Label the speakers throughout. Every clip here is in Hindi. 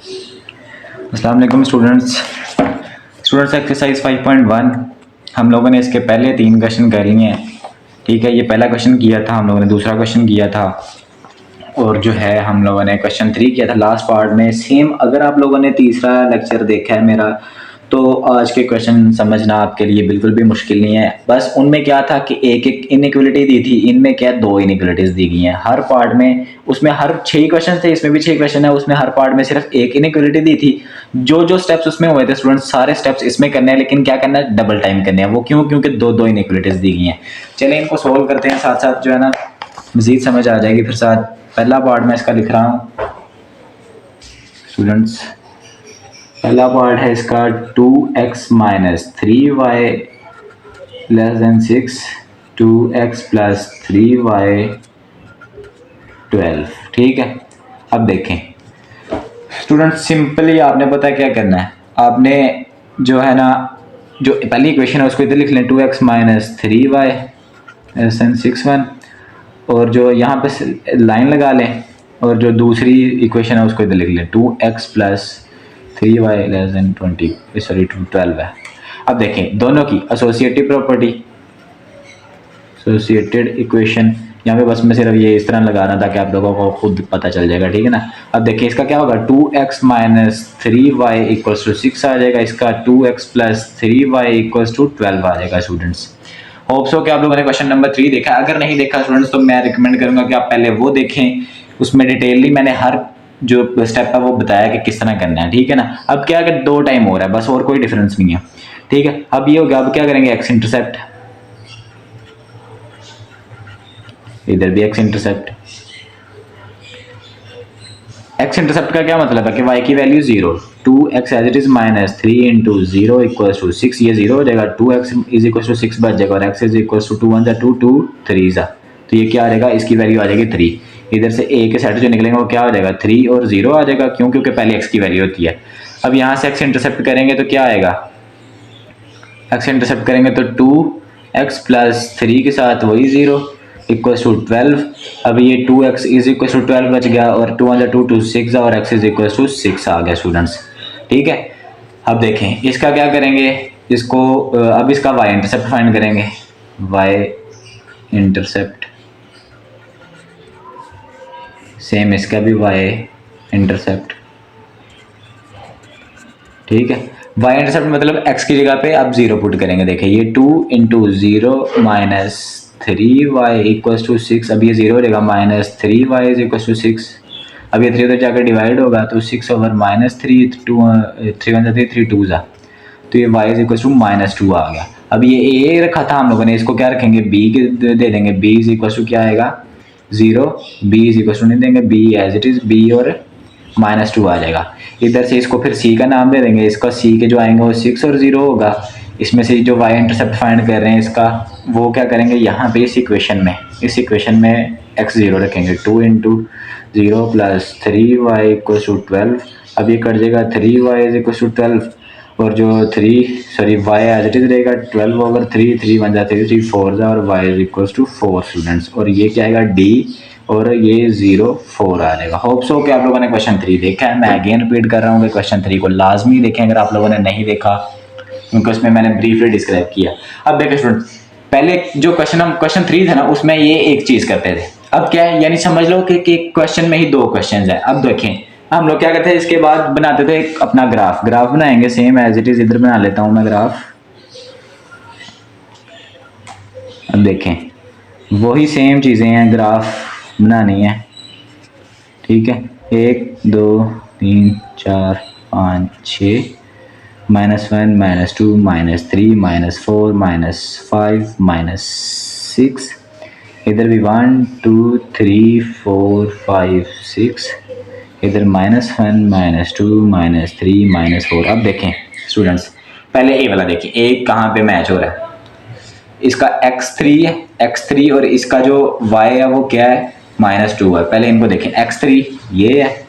Speaker 1: अस्सलाम वालेकुम स्टूडेंट्स एक्सरसाइज 5.1 हम लोगों ने इसके पहले 3 क्वेश्चन कर लिए हैं। ठीक है, ये पहला क्वेश्चन किया था हम लोगों ने, दूसरा क्वेश्चन किया था और जो है हम लोगों ने क्वेश्चन 3 किया था लास्ट पार्ट में। सेम अगर आप लोगों ने तीसरा लेक्चर देखा है मेरा तो आज के क्वेश्चन समझना आपके लिए बिल्कुल भी मुश्किल नहीं है। बस उनमें क्या था कि एक एक इनइक्वलिटी दी थी, इनमें क्या 2 इनइक्वलिटीज दी गई हैं हर पार्ट में। उसमें हर 6 क्वेश्चन थे, इसमें भी 6 क्वेश्चन है, उसमें हर पार्ट में सिर्फ एक इनइक्वलिटी दी थी। जो जो स्टेप्स उसमें हुए थे स्टूडेंट्स सारे स्टेप्स इसमें करने हैं, लेकिन क्या करना है, डबल टाइम करने हैं। वो क्यों? क्योंकि 2 इनइक्वलिटीज दी गई हैं। चलिए इनको सोल्व करते हैं, साथ साथ जो है ना मजीद समझ आ जाएगी। फिर साथ पहला पार्ट मैं इसका लिख रहा हूँ स्टूडेंट्स। पहला पार्ट है इसका 2x minus 3y less than 6, 2x plus 3y 12। ठीक है, अब देखें स्टूडेंट, सिंपली आपने पता क्या करना है। आपने जो है ना, जो पहली इक्वेशन है उसको इधर लिख लें, 2x minus 3y less than 6 और जो यहाँ पे लाइन लगा लें और जो दूसरी इक्वेशन है उसको इधर लिख लें, 2x plus 3y less than 12 है। अब देखें दोनों की एसोसिएटिव प्रॉपर्टी, एसोसिएटेड इक्वेशन। यहाँ पे बस मैं सिर्फ ये इस तरह लगा रहा था कि आप लोगों को खुद पता चल जाएगा। ठीक है ना। अब देखिए इसका क्या होगा, 2x minus 3y equals to 6 आ जाएगा। इसका 2x plus 3y equals to 12 आ जाएगा। स्टूडेंट्स होप्स हो कि आप लोगों ने क्वेश्चन नंबर 3 देखा। अगर नहीं देखा स्टूडेंट्स तो मैं रिकमेंड करूंगा कि आप पहले वो देखें, उसमें डिटेलली मैंने हर जो स्टेप है वो बताया कि किस तरह करना है। ठीक है ना। अब क्या कि 2 टाइम हो रहा है बस, और कोई डिफरेंस नहीं है। ठीक है, अब ये हो गया। अब क्या करेंगे, एक्स इंटरसेप्ट, इधर भी एक्स इंटरसेप्ट। एक्स इंटरसेप्ट का क्या मतलब है कि y की value 0, 2x as it is minus 3 into 0 equals to 6। ये 0 हो जाएगा, 2x इज इक्वल्स टू 6 बच जाएगा और x इज इक्वल्स टू 2 1 जा 2 2 3 जा, तो ये क्या आ जाएगा, इसकी वैल्यू आ जाएगी 3। इधर से a के सेट जो निकलेंगे वो क्या हो जाएगा, 3 और 0 आ जाएगा। क्यों? क्योंकि पहले x की वैल्यू होती है। अब यहाँ से x इंटरसेप्ट करेंगे तो क्या आएगा, x इंटरसेप्ट करेंगे तो 2x प्लस 3 के साथ वही 0 इक्वल्स टू 12। अब ये 2x इज इक्वल्स टू 12 बच गया और 2 1 2 2 6 और x इज इक्वल्स टू 6 आ गया स्टूडेंट्स। ठीक है, अब देखें इसका क्या करेंगे, इसको अब इसका y इंटरसेप्ट फाइंड करेंगे। y इंटरसेप्ट सेम, इसका भी y इंटरसेप्ट। ठीक है, y इंटरसेप्ट मतलब x की जगह पे अब 0 पुट करेंगे। देखें ये 2 into 0 minus 3y equals to 6। अब ये 0 हो जाएगा, minus 3y is equals to 6। अब ये 3 उधर जाकर डिवाइड होगा तो 6 ओवर माइनस 3, 2 3 1 3 3 2 जा, तो ये y is equals to minus 2 आ गया। अब ये a रखा था हम लोगों ने, इसको क्या रखेंगे, b दे देंगे। b इज इक्वल्स टू क्या आएगा, 0। b इज इक्वल्स टू नहीं देंगे, b as it is b और माइनस 2 आ जाएगा। इधर से इसको फिर c का नाम दे देंगे। इसका c के जो आएंगे वो 6 और 0 होगा। इसमें से जो y इंटरसेप्ट फाइंड कर रहे हैं इसका, वो क्या करेंगे, यहाँ पे इस इक्वेशन में x 0 रखेंगे। 2 into 0 plus 3y equals to 12। अब ये कट जाएगा, 3y इज इक्वल्स टू 12 और जो y एज इट इज रहेगा 12 ओवर 3, 3 1 जा 3 3 4 जा और y is equals to 4 students. और ये क्या आएगा, d और ये 0 4 आ जाएगा। होप्स हो कि आप लोगों ने क्वेश्चन 3 देखा है। मैं अगेन रिपीट कर रहा हूँ कि क्वेश्चन 3 को लाजमी देखें अगर आप लोगों ने नहीं देखा, क्योंकि उसमें मैंने ब्रीफली डिस्क्राइब किया। अब देखिए स्टूडेंट, पहले जो क्वेश्चन 3 था ना उसमें ये एक चीज़ करते थे। अब क्या है, यानी समझ लो कि क्वेश्चन में ही 2 क्वेश्चन है। अब देखें हम लोग क्या करते हैं, इसके बाद बनाते थे एक अपना ग्राफ बनाएंगे, सेम एज इट इज। इधर बना लेता हूँ मैं ग्राफ। अब देखें वही सेम चीज़ें हैं, ग्राफ बनानी है। ठीक है, 1 2 3 4 5 6 -1 -2 -3 -4 -5 -6। इधर भी 1 2 3 4 5 6। इधर -1 -2 -3 -4। अब देखें स्टूडेंट्स, पहले ए वाला देखिए, ए कहाँ पे मैच हो रहा है। इसका x3 है, x3 और इसका जो y है वो क्या है, -2 है। पहले इनको देखें, x3 ये है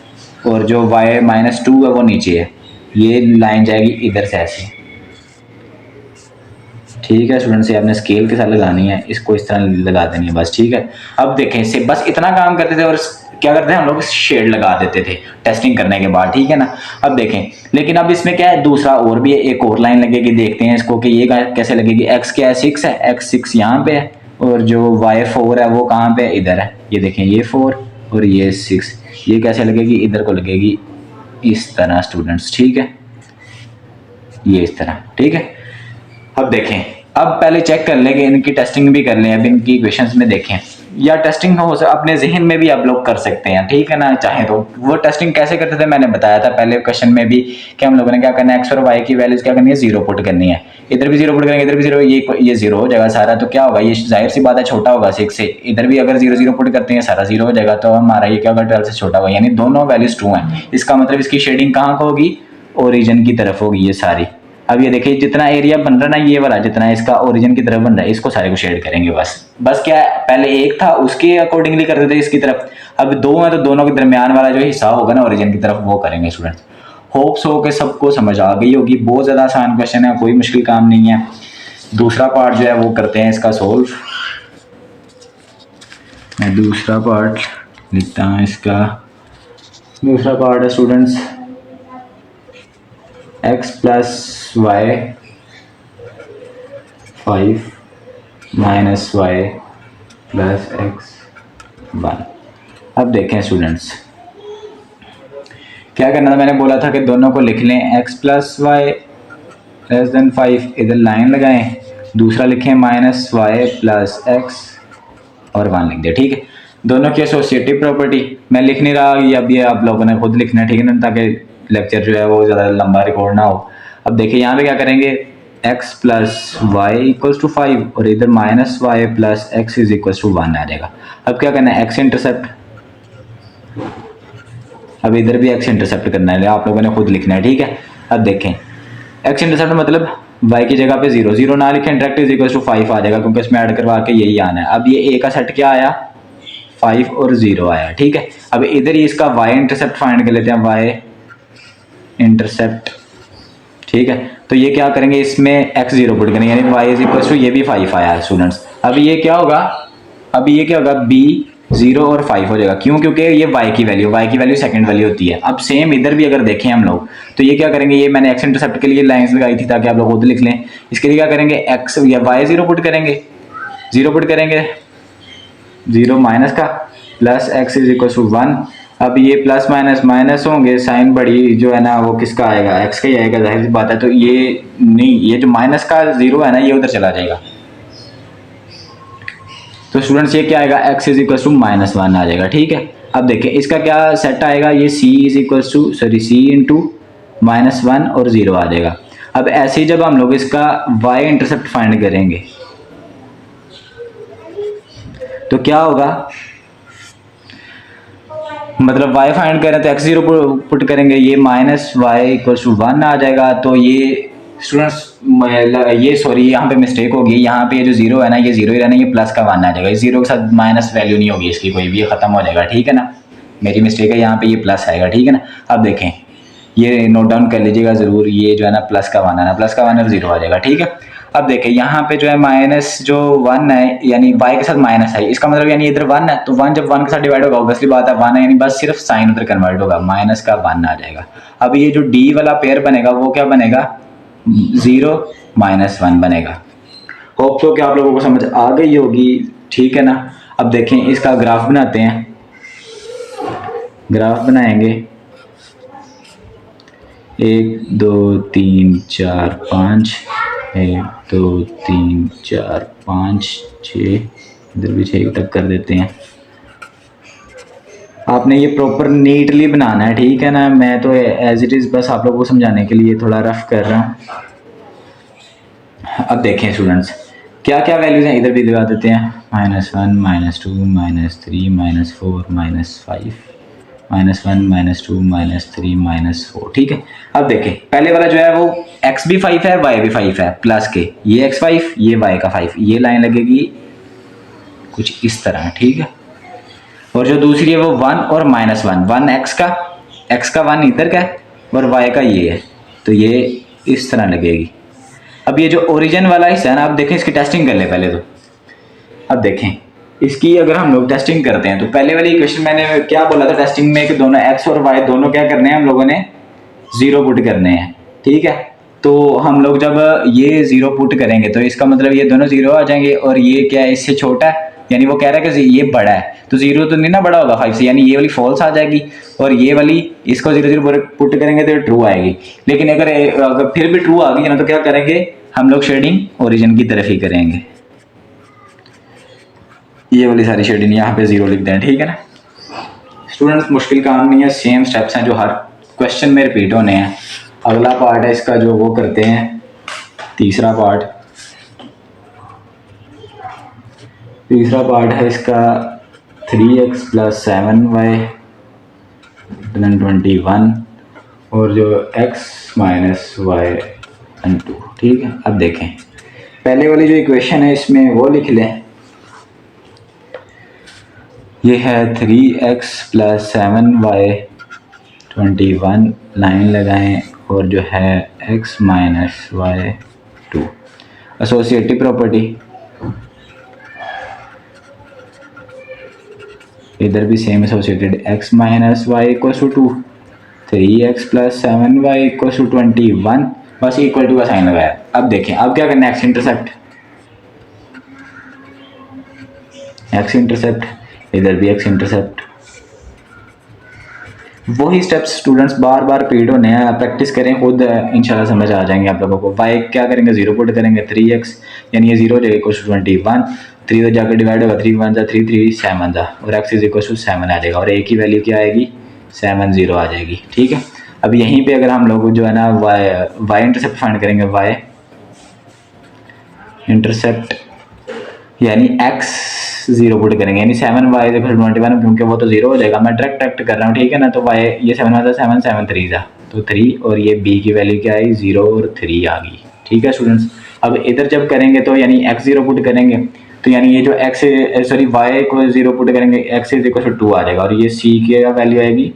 Speaker 1: और जो y -2 है वो नीचे है। ये लाइन जाएगी इधर से ऐसे। ठीक है स्टूडेंट्स, ये आपने स्केल के साथ लगानी है, इसको इस तरह लगा देनी है बस। ठीक है, अब देखें इससे बस इतना काम करते थे और क्या करते हैं हम लोग, शेड लगा देते थे टेस्टिंग करने के बाद, ठीक है ना। अब देखें, लेकिन अब इसमें क्या है, दूसरा और भी है, एक और लाइन लगेगी, देखते हैं इसको कि ये कैसे लगेगी। एक्स क्या है, 6 है, एक्स 6 यहाँ पे है, और जो वाई 4 है वो कहाँ पे है, इधर है। ये देखें, ये 4 और ये 6, ये कैसे लगेगी, इधर को लगेगी इस तरह स्टूडेंट्स, ठीक है, ये इस तरह, ठीक है। अब देखें, अब पहले चेक कर लें कि इनकी टेस्टिंग भी कर लें, अब इनकी इक्वेशंस में देखें, या टेस्टिंग हो अपने जहन में भी आप लोग कर सकते हैं, ठीक है ना, चाहे तो। वो टेस्टिंग कैसे करते थे मैंने बताया था पहले क्वेश्चन में भी, कि हम लोगों ने क्या करना है, एक्स और वाई की वैल्यूज क्या करनी है, 0 पुट करनी है। इधर भी 0 पुट करेंगे, इधर भी 0, ये 0 हो जाएगा सारा, तो क्या होगा, ये जाहिर सी बात है छोटा होगा 6 से। इधर भी अगर 0 0 पुट करते हैं, सारा 0 हो जाएगा, तो हमारा ये क्या होगा, 12 से छोटा होगा, यानी दोनों वैल्यूज 2 हैं। इसका मतलब इसकी शेडिंग कहाँ को होगी, ओरिजिन की तरफ होगी ये सारी। अब ये देखिए, जितना एरिया बन रहा है ना, ये वाला जितना इसका ओरिजिन की तरफ बन रहा है, इसको सारे को शेड करेंगे बस क्या है, पहले एक था उसके अकॉर्डिंगली करते थे इसकी तरफ, अब 2 है तो दोनों के दरमियान वाला जो हिस्सा होगा ना ओरिजिन की तरफ, वो करेंगे स्टूडेंट्स। होप्स हो के सबको समझ आ गई होगी, बहुत ज़्यादा आसान क्वेश्चन है, कोई मुश्किल काम नहीं है। दूसरा पार्ट जो है वो करते हैं इसका सोल्व। मैं दूसरा पार्ट लिखता हूँ इसका। दूसरा पार्ट है students, x plus y 5 minus y plus x 1। अब देखें स्टूडेंट्स, क्या करना था, मैंने बोला था कि दोनों को लिख लें, x plus y less than 5, इधर लाइन लगाएं, दूसरा लिखें माइनस वाई प्लस एक्स और 1 लिख दिया, ठीक है। दोनों की एसोसिएटिव प्रॉपर्टी मैं लिख नहीं रहा, ये अब ये आप लोगों ने खुद लिखना है, ठीक है ना, ताकि लेक्चर जो है वो ज़्यादा लंबा रिकॉर्ड ना हो। अब देखिए यहाँ पे क्या करेंगे, x plus y equals to 5 और इधर minus y plus x is equals to 1 आ जाएगा। अब क्या करना है, x इंटरसेप्ट, अब इधर भी x इंटरसेप्ट करना है, आप लोगों ने खुद लिखना है, ठीक है। अब देखें, x इंटरसेप्ट मतलब y की जगह पे 0 0 ना लिखें, डायरेक्ट इज इक्वल्स टू 5 आ जाएगा, क्योंकि इसमें ऐड करवा के यही आना है। अब ये a का सेट क्या आया, 5 और 0 आया, ठीक है। अब इधर ही इसका y इंटरसेप्ट फाइंड कर लेते हैं, y इंटरसेप्ट, ठीक है। तो ये क्या करेंगे, इसमें x 0 पुट करेंगे, यानी y इज इक्वल टू, ये भी 5 आया है स्टूडेंट्स। अब ये क्या होगा, अब ये क्या होगा, b 0 और 5 हो जाएगा, क्यों, क्योंकि ये y की वैल्यू सेकंड वैल्यू होती है। अब सेम इधर भी अगर देखें हम लोग, तो ये क्या करेंगे, ये मैंने x इंटरसेप्ट के लिए लाइंस लगाई थी ताकि आप लोग खुद लिख लें। इसके लिए क्या करेंगे, x या y 0 पुट करेंगे, 0 पुट करेंगे, 0 माइनस का plus x is equal to 1। अब ये प्लस माइनस माइनस होंगे, साइन बड़ी जो है ना वो किसका आएगा, x का ही आएगा, जाहिर सी बात है। तो ये नहीं, ये जो माइनस का 0 है ना, ये उधर चला जाएगा, तो स्टूडेंट्स ये क्या आएगा, x is equal to minus 1 आ जाएगा, ठीक है। अब देखिए इसका क्या सेट आएगा, ये c is equal to c into minus 1 और 0 आ जाएगा। अब ऐसे ही जब हम लोग इसका y इंटरसेप्ट फाइंड करेंगे तो क्या होगा, मतलब y फाइंड करें तो x 0 पुट करेंगे, ये माइनस वाई इक्वल टू 1 आ जाएगा। तो ये स्टूडेंट्स ये सॉरी यहाँ पे मिस्टेक होगी, यहाँ पे ये जो 0 है ना, ये 0 ही रहना, ये प्लस का 1 आ जाएगा, इस 0 के साथ माइनस वैल्यू नहीं होगी इसकी कोई भी, ये खत्म हो जाएगा, ठीक है ना। मेरी मिस्टेक है, यहाँ पे ये प्लस आएगा, ठीक है ना। अब देखें, ये नोट डाउन कर लीजिएगा ज़रूर, ये जो है ना प्लस का 1 आना, प्लस का 1 और 0 आ जाएगा, ठीक है। अब देखें यहाँ पे जो है माइनस जो 1 है, यानी y के साथ माइनस है, इसका मतलब यानी इधर 1 है, तो 1 जब 1 के साथ डिवाइड होगा, ऑब्वियसली बात है 1 है, यानी बस सिर्फ साइन उधर कन्वर्ट होगा, माइनस का 1 आ जाएगा। अब ये जो d वाला पेयर बनेगा वो क्या बनेगा, 0 माइनस 1 बनेगा। होप सो कि आप लोगों को समझ आ गई होगी, ठीक है ना। अब देखें इसका ग्राफ बनाते हैं, ग्राफ बनाएंगे 1 2 3 4 5, 1 2 3 4 5 6, इधर भी 6 तक कर देते हैं। आपने ये प्रॉपर नीटली बनाना है, ठीक है ना। मैं तो एज इट इज़ बस आप लोगों को समझाने के लिए थोड़ा रफ कर रहा हूँ। अब देखें स्टूडेंट्स, क्या क्या वैल्यूज़ हैं, इधर भी लगा देते हैं, -1 -2 -3 -4 -5 -1 -2 -3 -4, ठीक है। अब देखें पहले वाला जो है वो x भी 5 है, y भी 5 है, प्लस के ये x 5 ये y का 5, ये लाइन लगेगी कुछ इस तरह, ठीक है। और जो दूसरी है वो 1 और -1, 1 x का 1 इधर का है और y का ये है, तो ये इस तरह लगेगी। अब ये जो ओरिजिन वाला हिस्सा है ना, अब देखें इसकी टेस्टिंग कर ले पहले तो। अब देखें इसकी अगर हम लोग टेस्टिंग करते हैं तो पहले वाली इक्वेशन मैंने क्या बोला था टेस्टिंग में कि दोनों एक्स और वाई दोनों क्या करने हैं हम लोगों ने जीरो पुट करने हैं, ठीक है। तो हम लोग जब ये जीरो पुट करेंगे तो इसका मतलब ये दोनों जीरो आ जाएंगे और ये क्या है इससे छोटा है, यानी वो कह रहा है कि ये बड़ा है, तो जीरो तो नहीं ना बड़ा होगा 5 से, यानी ये वाली फॉल्स आ जाएगी और ये वाली इसको जीरो जीरो पुट करेंगे तो ट्रू आएगी। लेकिन अगर फिर भी ट्रू आ गई ना तो क्या करेंगे हम लोग शेडिंग ओरिजिन की तरफ ही करेंगे, ये वाली सारी शेडिंग यहाँ पे जीरो लिख दें, ठीक है ना स्टूडेंट्स। मुश्किल काम नहीं है, सेम स्टेप्स हैं जो हर क्वेश्चन में रिपीट होने हैं। अगला पार्ट है इसका जो वो करते हैं तीसरा पार्ट है इसका 3x + 7y = 21 और जो x - y = 2, ठीक है। अब देखें पहले वाली जो इक्वेशन है इसमें वो लिख लें, ये है 3x + 7y 21 लाइन लगाएं और जो है x - y 2 एसोसिएटिव प्रॉपर्टी, इधर भी same associated x - y = 2, 3x + 7y = 21, बस इक्वल टू का साइन लगाया। अब देखें अब क्या करना है x इंटरसेप्ट, इधर भी x इंटरसेप्ट, वही स्टेप्स स्टूडेंट्स बार बार रिपीट होने हैं, प्रैक्टिस करें खुद इंशाल्लाह समझ आ जाएंगे आप लोगों को। y क्या करेंगे जीरो पुट करेंगे 3x यानी ये जीरो हो जाएगा = 21, 3 तो जाकर डिवाइड होगा 3 × 1 = 3, 3 7 था और x = 7 आ जाएगा और a की वैल्यू क्या आएगी 7 0 आ जाएगी, ठीक है। अब यहीं पे अगर हम लोग जो है ना y इंटरसेप्ट फाइंड करेंगे, y इंटरसेप्ट यानी x जीरो पुट करेंगे यानी 7y = 21, क्योंकि वो तो जीरो हो जाएगा, मैं डायरेक्ट कर रहा हूँ, ठीक है ना। तो y ये 7 था 7 7 3 था तो 3 और ये b की वैल्यू क्या आई 0 और 3 आ गई, ठीक है स्टूडेंट्स। अब इधर जब करेंगे तो यानी x जीरो पुट करेंगे तो यानी ये जो y को जीरो पुट करेंगे x = 2 आ जाएगा और ये c की वैल्यू आएगी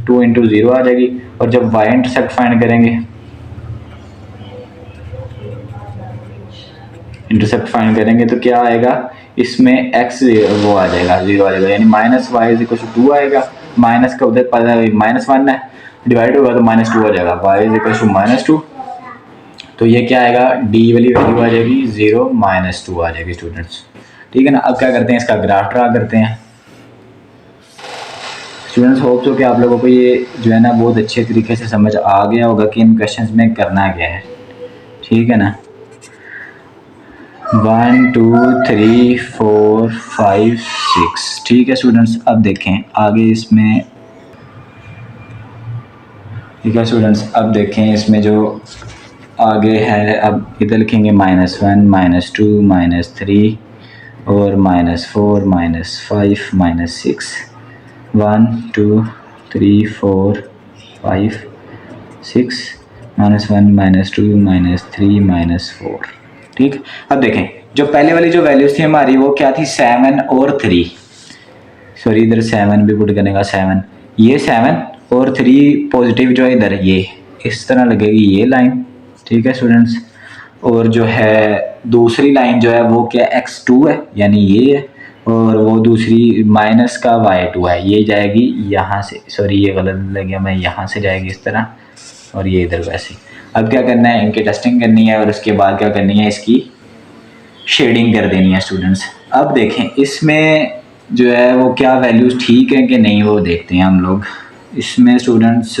Speaker 1: 2 × 0 आ जाएगी। और जब y इंटरसेप्ट फाइंड करेंगे तो क्या आएगा इसमें x वो आ जाएगा 0 आ जाएगा यानी -y = 2 आएगा, माइनस का उधर -1 है डिवाइड होगा तो -2 आ जाएगा, y = -2, तो ये क्या आएगा d वाली वैल्यू आ जाएगी 0 -2 आ जाएगी स्टूडेंट्स, ठीक है ना। अब क्या करते हैं इसका ग्राफ ड्रा करते हैं स्टूडेंट्स। होप सो कि आप लोगों को ये जो है ना बहुत अच्छे तरीके से समझ आ गया होगा कि इन क्वेश्चंस में करना क्या है, ठीक है ना। 1 2 3 4 5 6, ठीक है स्टूडेंट्स। अब देखें आगे इसमें, ठीक है स्टूडेंट्स। अब देखें इसमें जो आगे है, अब इधर लिखेंगे -1 -2 -3 और -4 -5 -6, 1 2 3 4 5 6 -1 -2 -3 -4, ठीक। अब देखें जो पहले वाली जो वैल्यूज थी हमारी वो क्या थी 7 और 3, सॉरी इधर 7 भी पुट करने का 7, ये 7 और 3 पॉजिटिव जो है इधर ये इस तरह लगेगी ये लाइन, ठीक है स्टूडेंट्स। और जो है दूसरी लाइन जो है वो क्या x2 है यानी ये है और वो दूसरी माइनस का y2 है, ये जाएगी यहाँ से, सॉरी ये गलत लग गया, मैं यहाँ से जाएगी इस तरह और ये इधर वैसे। अब क्या करना है इनकी टेस्टिंग करनी है और उसके बाद क्या करनी है इसकी शेडिंग कर देनी है स्टूडेंट्स। अब देखें इसमें जो है वो क्या वैल्यूज़ ठीक है कि नहीं वो देखते हैं हम लोग। इसमें स्टूडेंट्स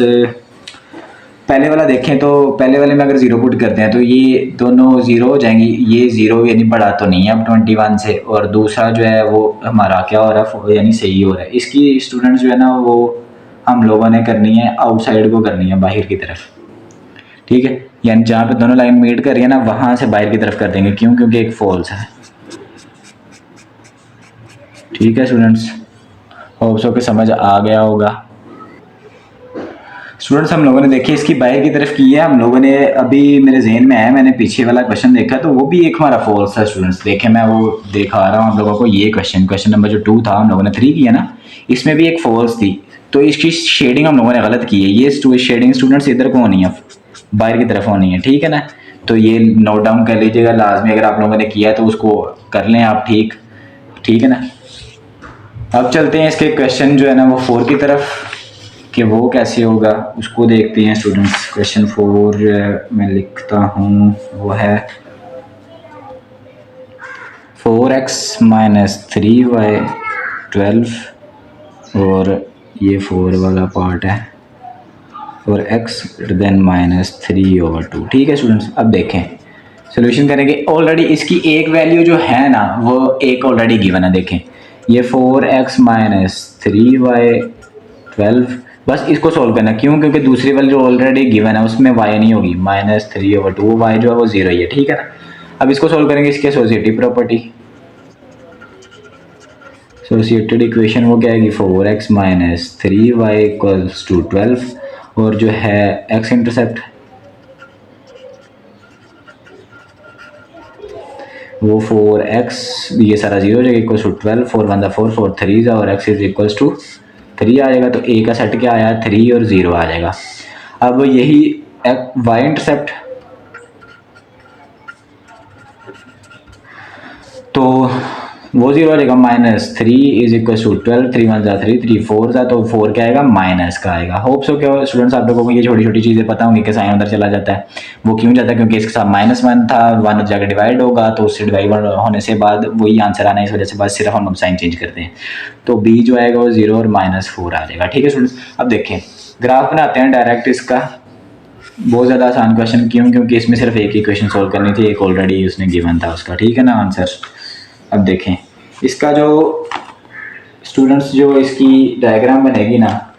Speaker 1: पहले वाला देखें तो पहले वाले में अगर ज़ीरो पुट करते हैं तो ये दोनों ज़ीरो हो जाएंगी, ये ज़ीरो यानी बड़ा तो नहीं है अब 21 से, और दूसरा जो है वो हमारा क्या हो रहा है यानी सही हो रहा है। इसकी स्टूडेंट्स जो है ना वो हम लोगों ने करनी है आउटसाइड को करनी है बाहर की तरफ, ठीक है। यानी जहाँ पे दोनों लाइन मीट कर रही है ना वहाँ से बाहर की तरफ कर देंगे, क्यों क्योंकि एक फॉल्स है, ठीक है स्टूडेंट्स। होप सो कि समझ आ गया होगा स्टूडेंट्स। हम लोगों ने देखिए इसकी बाहर की तरफ की है, हम लोगों ने अभी मेरे जहन में है मैंने पीछे वाला क्वेश्चन देखा तो वो भी एक हमारा फॉल्स था स्टूडेंट्स। देखें मैं वो दिखा रहा हूँ आप लोगों को, ये क्वेश्चन नंबर जो 2 था हम लोगों ने 3 किया ना, इसमें भी एक फॉल्स थी तो इसकी शेडिंग हम लोगों ने गलत की है। ये शेडिंग स्टूडेंट्स इधर को होनी है बाहर की तरफ होनी है, ठीक है ना। तो ये नोट डाउन कर लीजिएगा लाजमी, अगर आप लोगों ने किया है तो उसको कर लें आप, ठीक है ना। अब चलते हैं इसके क्वेश्चन जो है ना वो 4 की तरफ, कि वो कैसे होगा उसको देखते हैं स्टूडेंट्स। क्वेश्चन 4 मैं लिखता हूँ, वो है 4x माइनस 3y 12 और ये 4 वाला पार्ट है और x देन माइनस 3/2। ठीक है स्टूडेंट्स, अब देखें सोल्यूशन करेंगे। ऑलरेडी इसकी एक वैल्यू जो है ना वो एक ऑलरेडी गिवन है। देखें ये 4x माइनस 3y 12, बस इसको सॉल्व करना। क्यों? क्योंकि दूसरी वाली जो ऑलरेडी गिवन है उसमें y नहीं होगी, -3/2, वो y जो है वो 0 ही है। ठीक है ना, अब इसको सॉल्व करेंगे इसकी एसोसिएटिव प्रॉपर्टी। एसोसिएटेड इक्वेशन वो क्या आएगी, 4x minus 3y equals to 12 और जो है x इंटरसेप्ट वो 4x, ये सारा 0 हो जाएगा, इक्वल्स टू 12, 4 1 4 4 3 और x इज इक्वल्स टू 3 आ जाएगा। तो a का सेट क्या आया, 3 और 0 आ जाएगा। अब यही y इंटरसेप्ट, तो वो 0 आ जाएगा, -3 इज इक्वल टू 12, 3 1 3 3 4 था, तो 4 क्या आएगा, माइनस का आएगा। होप सो क्या स्टूडेंट्स आप लोगों को ये छोटी छोटी चीज़ें पता होंगी कि साइन उधर चला जाता है। वो क्यों जाता है, क्योंकि इसके साथ -1 था, 1 जाकर डिवाइड होगा, तो उससे डिवाइड होने से बाद वही आंसर आना है, इस वजह से बस सिर्फ हम लोग साइन चेंज करते हैं। तो b जो आएगा वो 0 और -4 आ जाएगा। ठीक है स्टूडेंट्स, अब देखें ग्राफ बनाते हैं डायरेक्ट इसका। बहुत ज़्यादा आसान क्वेश्चन, क्यों? क्योंकि इसमें सिर्फ एक ही क्वेश्चन सोल्व करनी थी, एक ऑलरेडी उसने गिवन था उसका। ठीक है ना आंसर। अब देखें इसका जो स्टूडेंट्स जो इसकी डायग्राम बनेगी ना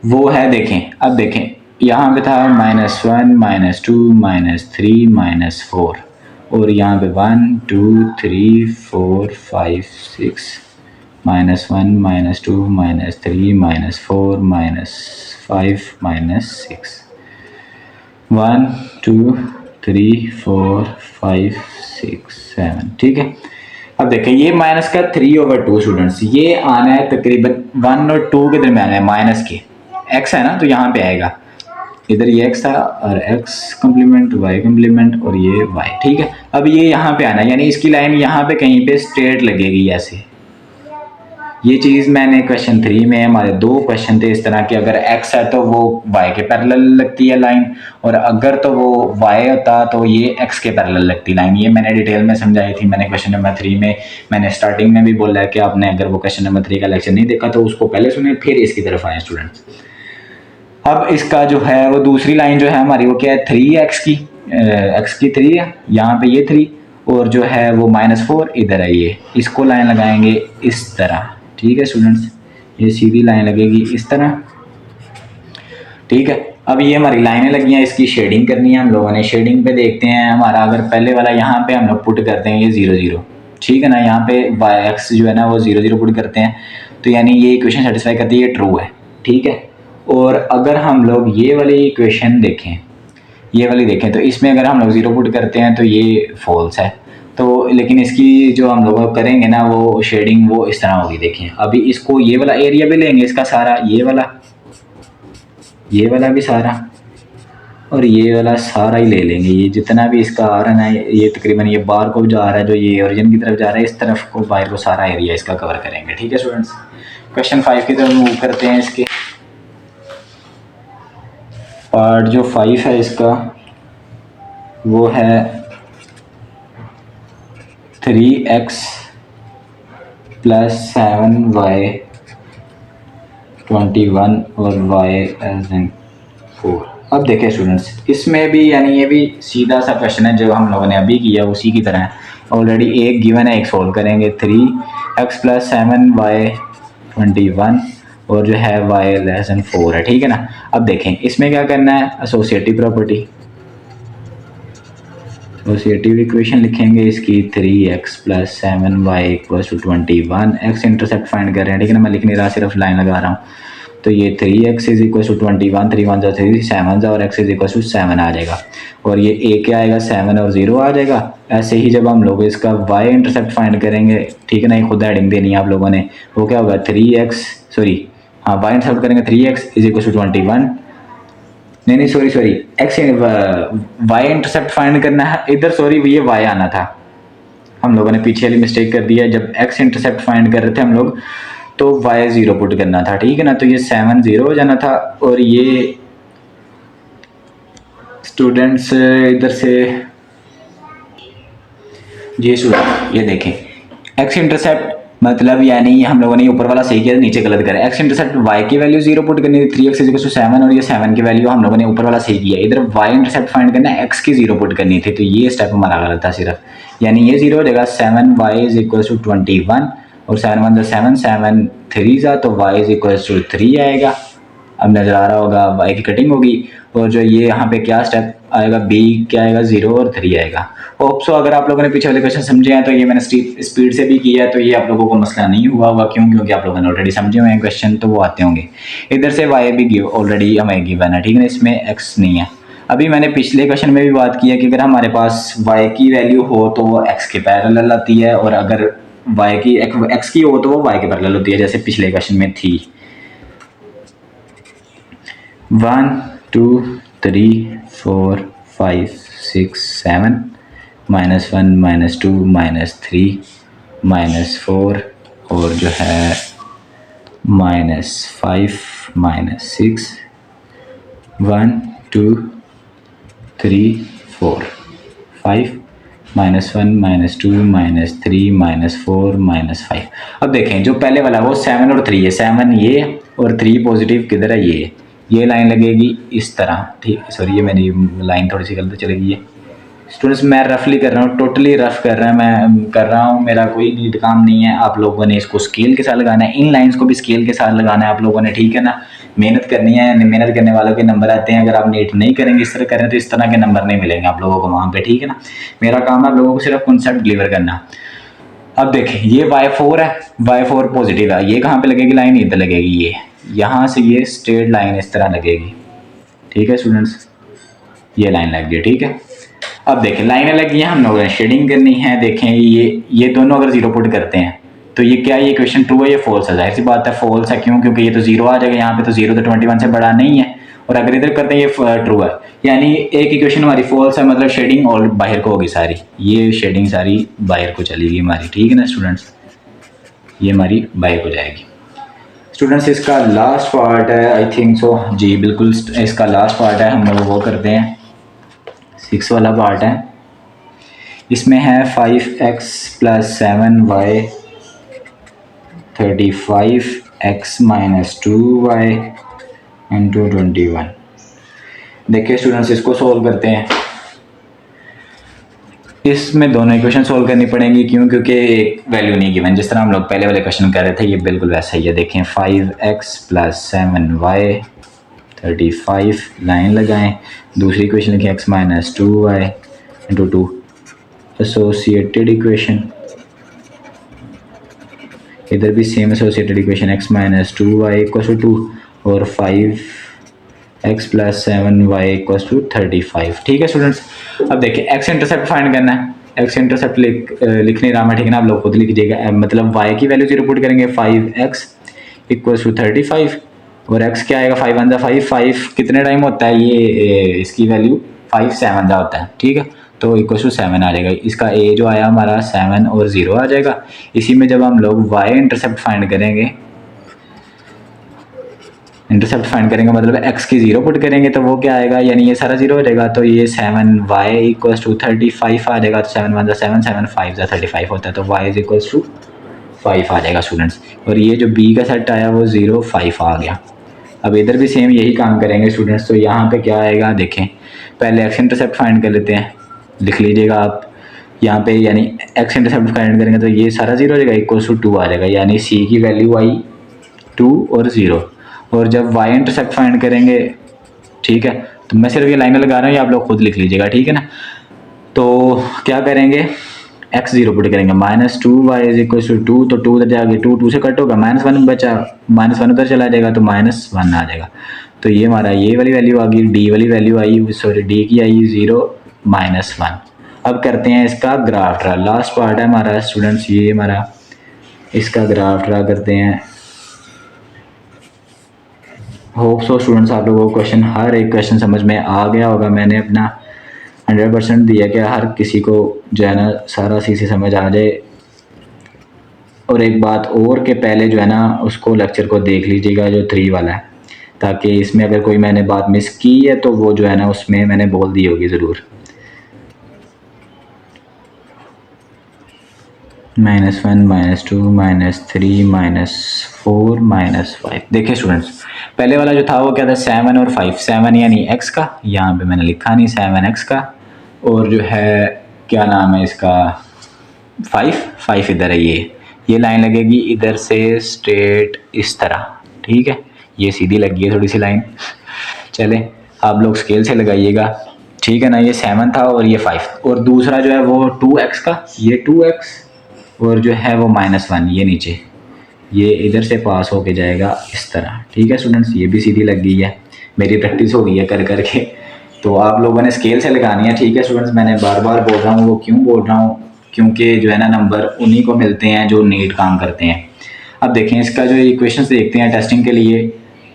Speaker 1: वो है, देखें अब देखें यहाँ पे था -1 -2 -3 -4 और यहाँ पे 1 2 3 4 5 6 -1 -2 -3 -4 -5 -6 1 2 3 4 5 6 7। ठीक है, अब देखें ये माइनस का 3/2 स्टूडेंट्स, ये आना है तकरीबन 1 और 2 के दरमियान है, माइनस के x है ना, तो यहाँ पे आएगा, इधर ये x था और x कम्प्लीमेंट y कम्प्लीमेंट और ये y। ठीक है, अब ये यहाँ पे आना है, यानी इसकी लाइन यहाँ पे कहीं पे स्ट्रेट लगेगी ऐसे। ये चीज़ मैंने क्वेश्चन 3 में, हमारे 2 क्वेश्चन थे इस तरह के, अगर x है तो वो y के पैरेलल लगती है लाइन, और अगर तो वो y होता तो ये x के पैरेलल लगती लाइन। ये मैंने डिटेल में समझाई थी, मैंने क्वेश्चन नंबर 3 में, मैंने स्टार्टिंग में भी बोला है कि आपने अगर वो क्वेश्चन नंबर 3 का लेक्चर नहीं देखा तो उसको पहले सुने फिर इसकी तरफ आए स्टूडेंट्स। अब इसका जो है वो दूसरी लाइन जो है हमारी वो क्या है, 3x की, x की 3 है, यहाँ पे ये 3 और जो है वो -4 इधर है, ये इसको लाइन लगाएंगे इस तरह। ठीक है स्टूडेंट्स, ये सीधी लाइन लगेगी इस तरह। ठीक है, अब ये हमारी लाइनें लगी हैं, इसकी शेडिंग करनी है हम लोगों ने। शेडिंग पे देखते हैं हमारा, अगर पहले वाला यहाँ पे हम लोग पुट करते हैं ये 0 0, ठीक है ना, यहाँ पे x जो है ना वो 0 0 पुट करते हैं, तो यानी ये इक्वेशन सेटिस्फाई करती है, ये ट्रू है। ठीक है, और अगर हम लोग ये वाली इक्वेशन देखें, ये वाली देखें, तो इसमें अगर हम लोग 0 पुट करते हैं तो ये फॉल्स है। तो लेकिन इसकी जो हम लोग करेंगे ना वो शेडिंग वो इस तरह होगी। देखें अभी इसको ये वाला एरिया भी लेंगे इसका सारा, ये वाला भी सारा और ये वाला सारा ही ले लेंगे। ये जितना भी इसका आ रहा है ना, ये तकरीबन ये बार को जा रहा है, जो ये ओरिजिन की तरफ जा रहा है, इस तरफ को बाहर को सारा एरिया इसका कवर करेंगे। ठीक है स्टूडेंट्स, क्वेश्चन 5 की तरफ मूव करते हैं। इसके पार्ट जो 5 है इसका वो है 3x + 7y 21 और y 4। अब देखें स्टूडेंट्स, इसमें भी यानी ये भी सीधा सा क्वेश्चन है जो हम लोगों ने अभी किया उसी की तरह है। ऑलरेडी एक गिवन है, एक सोल्व करेंगे। 3x + 7y 21 और जो है y 4 है। ठीक है ना, अब देखें इसमें क्या करना है, एसोसिएटिव प्रॉपर्टी, एसोसिएटिव इक्वेशन लिखेंगे इसकी 3x + 7y = 21। x intercept find कर रहे हैं। ठीक है ना, मैं लिख नहीं रहा, सिर्फ लाइन लगा रहा हूँ। तो ये 3x = 21, 3 1 3 7 और x = 7 आ जाएगा, और ये a क्या आएगा, 7 और 0 आ जाएगा। ऐसे ही जब हम लोग इसका y इंटरसेप्ट फाइंड करेंगे, ठीक है ना, ये खुद हेडिंग देनी है आप लोगों ने, वो क्या होगा 3x, सॉरी हाँ y इंटरसेप्ट करेंगे 3x = 21, नहीं sorry x y intercept find करना है इधर, सॉरी ये y आना था, हम लोगों ने पीछे वाली मिस्टेक कर दी है। जब x इंटरसेप्ट फाइंड कर रहे थे हम लोग तो y 0 पुट करना था, ठीक है ना। तो ये 7 0 हो जाना था और ये स्टूडेंट्स इधर से ये स्टूडेंट ये देखें x इंटरसेप्ट मतलब यानी हम लोगों ने ऊपर वाला सही किया, नीचे गलत करा। x इंटरसेप्ट y की वैल्यू 0 पुट करनी थी, 3x = 7 और ये 7 की वैल्यू हम लोगों ने ऊपर वाला सही किया। इधर y इंटरसेप्ट फाइंड करना है, x की 0 पुट करनी थी, तो ये स्टेप हमारा गलत था सिर्फ, यानी ये 0 हो जाएगा। 7y = 21 और 7 1 7 7 3 तो y = 3 आएगा। अब नज़र आ रहा होगा y की कटिंग होगी और जो ये यहाँ पे क्या स्टेप आएगा, b क्या आएगा, 0 और 3 आएगा। होप सो अगर आप लोगों ने पीछे वाले क्वेश्चन समझे हैं तो ये मैंने स्पीड से भी किया है तो ये आप लोगों को मसला नहीं हुआ होगा, क्यों, क्योंकि आप लोगों ने ऑलरेडी समझे हुए हैं क्वेश्चन, तो वो आते होंगे। इधर से y भी ऑलरेडी हमें गिवन है, ठीक है ना, इसमें x नहीं है। अभी मैंने पिछले क्वेश्चन में भी बात की है कि अगर हमारे पास y की वैल्यू हो तो वो x के पैरेलल आती है, और अगर y की x की हो तो वो y के पैरेलल होती है, जैसे पिछले क्वेश्चन में थी। 1 2 3 4 5 6 7 -1 -2 -3 -4 और जो है -5 -6 1 2 3 4 5 -1 -2 -3 -4 -5। अब देखें जो पहले वाला वो 7 और 3 है, 7 ये और 3 पॉजिटिव किधर है, ये लाइन लगेगी इस तरह, ठीक। सॉरी ये मेरी लाइन थोड़ी सी गलत चलेगी। ये स्टूडेंट्स मैं रफली कर रहा हूँ, टोटली रफ कर रहा है, मैं कर रहा हूँ, मेरा कोई नीट काम नहीं है। आप लोगों ने इसको स्केल के साथ लगाना है, इन लाइंस को भी स्केल के साथ लगाना है आप लोगों ने, ठीक है ना। मेहनत करनी है, मेहनत करने वालों के नंबर आते हैं। अगर आप नीट नहीं करेंगे, इस तरह करें तो इस तरह के नंबर नहीं मिलेंगे आप लोगों को वहाँ पे, ठीक है ना। मेरा काम है आप लोगों को सिर्फ कॉन्सेप्ट डिलीवर करना। अब देखें ये y4 है, y4 पॉजिटिव है, ये कहाँ पे लगेगी लाइन, इधर लगेगी, ये यहाँ से ये स्ट्रेट लाइन इस तरह लगेगी, ठीक है स्टूडेंट्स, ये लाइन लग गई, ठीक है। अब देखें लाइनें लगी हैं, हम लोगों ने शेडिंग करनी है। देखें ये दोनों अगर 0 पुट करते हैं तो ये क्या, ये क्वेश्चन ट्रू है, ये फॉल्स है, जाहिर सी बात है फॉल्स है, क्यों, क्योंकि ये तो 0 आ जाएगा यहाँ पे, तो 0 तो 21 से बड़ा नहीं है। और अगर इधर करते हैं ये ट्रू है, यानी एक इक्वेशन हमारी फॉल्स है, मतलब शेडिंग और बाहर को होगी सारी, ये शेडिंग सारी बाहर को चलेगी हमारी, ठीक है ना स्टूडेंट्स, ये हमारी बाहर को जाएगी। स्टूडेंट्स इसका लास्ट पार्ट है, आई थिंक सो, जी बिल्कुल इसका लास्ट पार्ट है, हम लोग वो करते हैं 6 वाला पार्ट है। इसमें है 5x + 7y 35x - 2y × 21। देखिए स्टूडेंट्स इसको सोल्व करते हैं। इसमें दोनों इक्वेशन सोल्व करनी पड़ेंगी, क्यों, क्योंकि एक वैल्यू नहीं गिवन, जिस तरह हम लोग पहले वाले क्वेश्चन कर रहे थे, ये बिल्कुल वैसा ही है। देखें 5x + 7y 35 लाइन लगाएं, दूसरी इक्वेशन लिखें x - 2y × 2 एसोसिएटेड इक्वेशन, इधर भी same associated equation x - 2y = 2 और 5x + 7y = 35, ठीक है स्टूडेंट्स। अब देखिए x इंटरसेप्ट फाइंड करना है, x इंटरसेप्ट लिख नहीं रहा मैं, ठीक है ना, आप लोग खुद लिख दीजिएगा। मतलब y की वैल्यू 0 पुट करेंगे, 5x = 35 और x क्या आएगा, 5 1 5, 5 कितने टाइम होता है, ये इसकी वैल्यू 5 7 होता है, ठीक है, तो = 7 आ जाएगा। इसका a जो आया हमारा 7 और 0 आ जाएगा। इसी में जब हम लोग y इंटरसेप्ट फाइंड करेंगे, इंटरसेप्ट फाइंड करेंगे मतलब x की 0 पुट करेंगे तो वो क्या आएगा, यानी ये सारा 0 हो जाएगा, तो ये 7y = 35 आ जाएगा। तो 7 1 7 7 5 35 होता है, तो y = 5 आ जाएगा स्टूडेंट्स। और ये जो b का सेट आया वो 0 5 आ गया। अब इधर भी सेम यही काम करेंगे स्टूडेंट्स। तो यहाँ पे क्या आएगा, देखें पहले x इंटरसेप्ट फाइंड कर लेते हैं, लिख लीजिएगा आप यहाँ पे, यानी x इंटरसेप्ट फाइंड करेंगे तो ये सारा 0 हो जाएगा, =2 आ जाएगा, यानी c की वैल्यू आई 2 और 0। और जब y इंटरसेप्ट फाइंड करेंगे, ठीक है, तो मैं सिर्फ ये लाइनें लगा रहा हूँ, ये आप लोग खुद लिख लीजिएगा, ठीक है ना। तो क्या करेंगे, x 0 पुट करेंगे, -2y = 2, तो 2 उधर जाएगी, 2 2 से कट होगा, -1 बचा, -1 उधर चला जाएगा तो -1 आ जाएगा। तो ये हमारा ये वाली वैल्यू आ गई, d वाली वैल्यू आई, सॉरी d की आई 0 -1। अब करते हैं इसका ग्राफ ड्रा, लास्ट पार्ट है हमारा स्टूडेंट्स, ये हमारा इसका ग्राफ ड्रा करते हैं। होप सो स्टूडेंट्स आप लोगों को क्वेश्चन, हर एक क्वेश्चन समझ में आ गया होगा। मैंने अपना 100% दिया कि हर किसी को जो है ना सारा सी से समझ आ जाए। और एक बात और के पहले जो है ना उसको लेक्चर को देख लीजिएगा जो 3 वाला है, ताकि इसमें अगर कोई मैंने बात मिस की है तो वो जो है ना उसमें मैंने बोल दी होगी ज़रूर। -1 -2 -3 -4 -5। देखिए स्टूडेंट्स, पहले वाला जो था वो क्या था, 7 और 5। 7 यानी x का, यहाँ पे मैंने लिखा नहीं, 7x का, और जो है क्या नाम है इसका, 5 इधर है। ये लाइन लगेगी इधर से स्ट्रेट इस तरह, ठीक है, ये सीधी लगी है थोड़ी सी लाइन। चले आप लोग स्केल से लगाइएगा, ठीक है ना। ये 7 था और ये 5, और दूसरा जो है वो 2x का, ये 2x, और जो है वो -1, ये नीचे, ये इधर से पास होके जाएगा इस तरह, ठीक है स्टूडेंट्स। ये भी सीधी लग गई है, मेरी प्रैक्टिस हो गई है कर करके, तो आप लोगों ने स्केल से लगानी है, ठीक है स्टूडेंट्स। मैंने बार बार बोल रहा हूँ, वो क्यों बोल रहा हूँ, क्योंकि जो है ना नंबर उन्हीं को मिलते हैं जो नीट काम करते हैं। अब देखें इसका जो इक्वेशंस देखते हैं टेस्टिंग के लिए,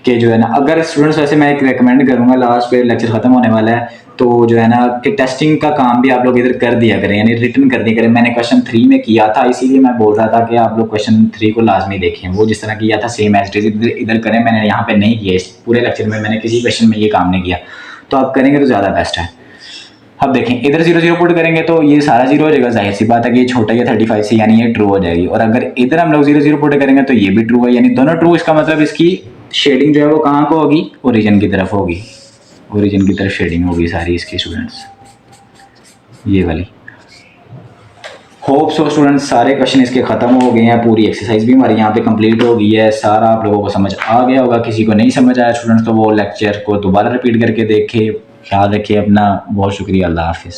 Speaker 1: कि जो है ना, अगर स्टूडेंट्स, वैसे मैं एक रिकमेंड करूँगा, लास्ट पे लेक्चर ख़त्म होने वाला है, तो जो है ना कि टेस्टिंग का काम भी आप लोग इधर कर दिया करें, यानी रिटर्न कर दिया करें। मैंने क्वेश्चन 3 में किया था, इसीलिए मैं बोल रहा था कि आप लोग क्वेश्चन 3 को लाजमी देखें, वो जिस तरह किया था सेम एज इट इज इधर करें। मैंने यहाँ पे नहीं किया, इस पूरे लेक्चर में मैंने किसी क्वेश्चन में ये काम नहीं किया, तो आप करेंगे तो ज़्यादा बेस्ट है। अब देखें इधर 0 0 पुट करेंगे तो ये सारा 0 हो जाएगा, जाहिर सी बात है कि ये छोटा है 35 से, यानी ये ट्रू हो जाएगी। और अगर इधर हम लोग 0 0 पुट करेंगे तो ये भी ट्रू है, यानी दोनों ट्रू। इसका मतलब इसकी शेडिंग जो है वो कहाँ को होगी, ओरिजिन की तरफ होगी, ओरिजिन की तरफ शेडिंग होगी सारी इसकी स्टूडेंट्स, ये वाली। होप सो स्टूडेंट्स, सारे क्वेश्चन इसके ख़त्म हो गए हैं, पूरी एक्सरसाइज भी हमारी यहाँ पे कंप्लीट हो गई है, सारा आप लोगों को समझ आ गया होगा। किसी को नहीं समझ आया स्टूडेंट्स तो वो लेक्चर को दोबारा रिपीट करके देखे। ख्याल रखिए अपना, बहुत शुक्रिया, अल्लाह हाफिज़।